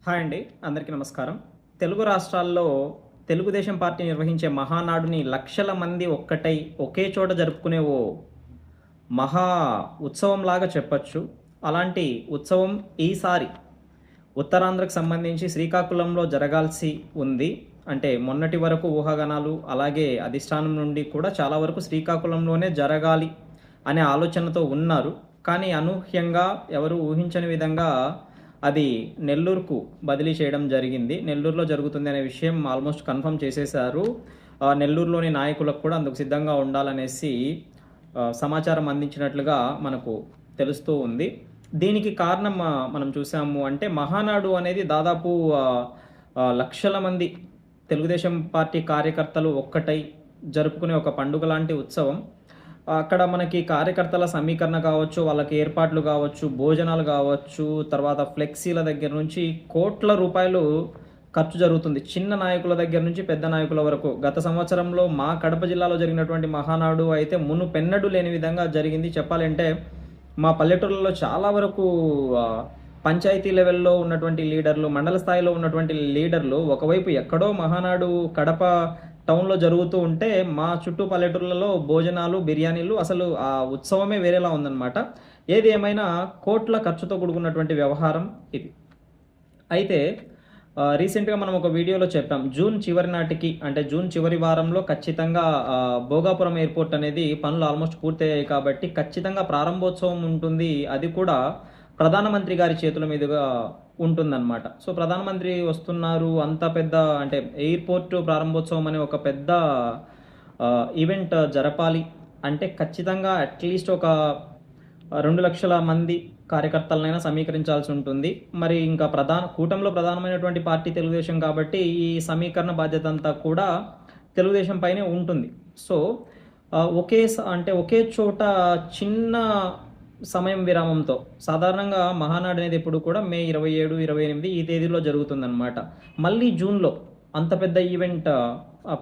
Hi అండి. అందరికీ నమస్కారం. తెలుగు రాష్ట్రాల్లో తెలుగుదేశం పార్టీ నిర్వహించే మహానాడుని లక్షల మంది ఒక్కటై ఒకే చోట జరుపుకునే ఓ మహా ఉత్సవంలాగా చెప్పొచ్చు. అలాంటి ఉత్సవం ఈసారి ఉత్తరాంధ్రకు సంబంధించి శ్రీకాకుళంలో జరగాల్సి ఉంది. అంటే మొన్నటి వరకు ఊహాగానాలు, అలాగే అధిష్టానం నుండి కూడా చాలా వరకు శ్రీకాకుళంలోనే జరగాలి అనే ఆలోచనతో ఉన్నారు. కానీ అనూహ్యంగా ఎవరు ఊహించని విధంగా అది నెల్లూరుకు బదిలీ చేయడం జరిగింది. నెల్లూరులో జరుగుతుంది అనే విషయం ఆల్మోస్ట్ కన్ఫర్మ్ చేసేశారు. నెల్లూరులోని నాయకులకు కూడా అందుకు సిద్ధంగా ఉండాలనేసి సమాచారం అందించినట్లుగా మనకు తెలుస్తూ ఉంది. దీనికి కారణం మనం చూసాము అంటే మహానాడు అనేది దాదాపు లక్షల మంది తెలుగుదేశం పార్టీ కార్యకర్తలు ఒక్కటై జరుపుకునే ఒక పండుగ లాంటి ఉత్సవం. అక్కడ మనకి కార్యకర్తల సమీకరణ కావచ్చు, వాళ్ళకి ఏర్పాట్లు కావచ్చు, భోజనాలు కావచ్చు, తర్వాత ఫ్లెక్సీల దగ్గర నుంచి కోట్ల రూపాయలు ఖర్చు జరుగుతుంది. చిన్న నాయకుల దగ్గర నుంచి పెద్ద నాయకుల వరకు. గత సంవత్సరంలో మా కడప జిల్లాలో జరిగినటువంటి మహానాడు అయితే మునుపెన్నడూ లేని విధంగా జరిగింది. చెప్పాలంటే మా పల్లెటూళ్ళలో చాలా వరకు పంచాయతీ లెవెల్‌లో ఉన్నటువంటి లీడర్లు, మండల స్థాయిలో ఉన్నటువంటి లీడర్లు ఒకవైపు ఎక్కడో మహానాడు కడప టౌన్‌లో జరుగుతూ ఉంటే, మా చుట్టూ పల్లెటూర్లలో భోజనాలు, బిర్యానీలు అసలు ఆ ఉత్సవమే వేరేలా ఉందనమాట. ఏది ఏమైనా కోట్ల ఖర్చుతో కూడుకున్నటువంటి వ్యవహారం ఇది. అయితే రీసెంట్‌గా మనం ఒక వీడియోలో చెప్పాం. జూన్ చివరి నాటికి అంటే జూన్ చివరి వారంలో ఖచ్చితంగా భోగాపురం ఎయిర్‌పోర్ట్ అనేది పనులు ఆల్మోస్ట్ పూర్తయ్యాయి కాబట్టి ఖచ్చితంగా ప్రారంభోత్సవం ఉంటుంది. అది కూడా ప్రధానమంత్రి గారి చేతుల మీదుగా ఉంటుందన్నమాట. సో, ప్రధానమంత్రి వస్తున్నారు. అంత పెద్ద అంటే ఎయిర్‌పోర్ట్ ప్రారంభోత్సవం అనే ఒక పెద్ద ఈవెంట్ జరపాలి అంటే ఖచ్చితంగా అట్‌లీస్ట్ ఒక 2,00,000 మంది కార్యకర్తలనైనా సమీకరించాల్సి ఉంటుంది. మరి ఇంకా కూటమిలో ప్రధానమైనటువంటి పార్టీ తెలుగుదేశం కాబట్టి ఈ సమీకరణ బాధ్యత అంతా కూడా తెలుగుదేశం పైనే ఉంటుంది. సో, అంటే ఒకే చోట చిన్న సమయం విరామంతో సాధారణంగా మహానాడు అనేది ఎప్పుడు కూడా మే 27, 28 ఈ తేదీలో జరుగుతుందనమాట. మళ్ళీ జూన్‌లో అంత పెద్ద ఈవెంట్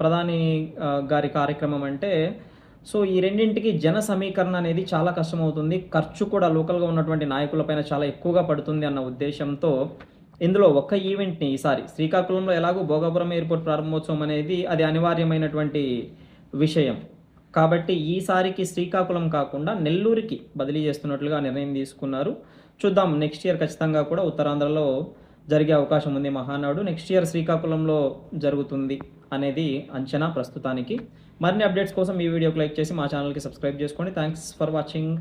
ప్రధాని గారి కార్యక్రమం అంటే సో, ఈ రెండింటికి జన సమీకరణ అనేది చాలా కష్టమవుతుంది. ఖర్చు కూడా లోకల్‌గా ఉన్నటువంటి నాయకులపైన చాలా ఎక్కువగా పడుతుంది అన్న ఉద్దేశ్యంతో ఇందులో ఒక్క ఈవెంట్‌ని ఈసారి శ్రీకాకుళంలో ఎలాగో భోగాపురం ఎయిర్‌పోర్ట్ ప్రారంభోత్సవం అనేది అది అనివార్యమైనటువంటి విషయం. కాబట్టి ఈసారికి శ్రీకాకుళం కాకుండా నెల్లూరుకి బదిలీ చేస్తున్నట్లుగా నిర్ణయం తీసుకున్నారు. చూద్దాం నెక్స్ట్ ఇయర్ ఖచ్చితంగా కూడా ఉత్తరాంధ్రలో జరిగే అవకాశం ఉంది మహానాడు. నెక్స్ట్ ఇయర్ శ్రీకాకుళంలో జరుగుతుంది అనేది అంచనా ప్రస్తుతానికి. మరిన్ని అప్డేట్స్ కోసం ఈ వీడియోకి లైక్ చేసి మా ఛానల్‌కి సబ్స్క్రైబ్ చేసుకోండి. Thanks for watching.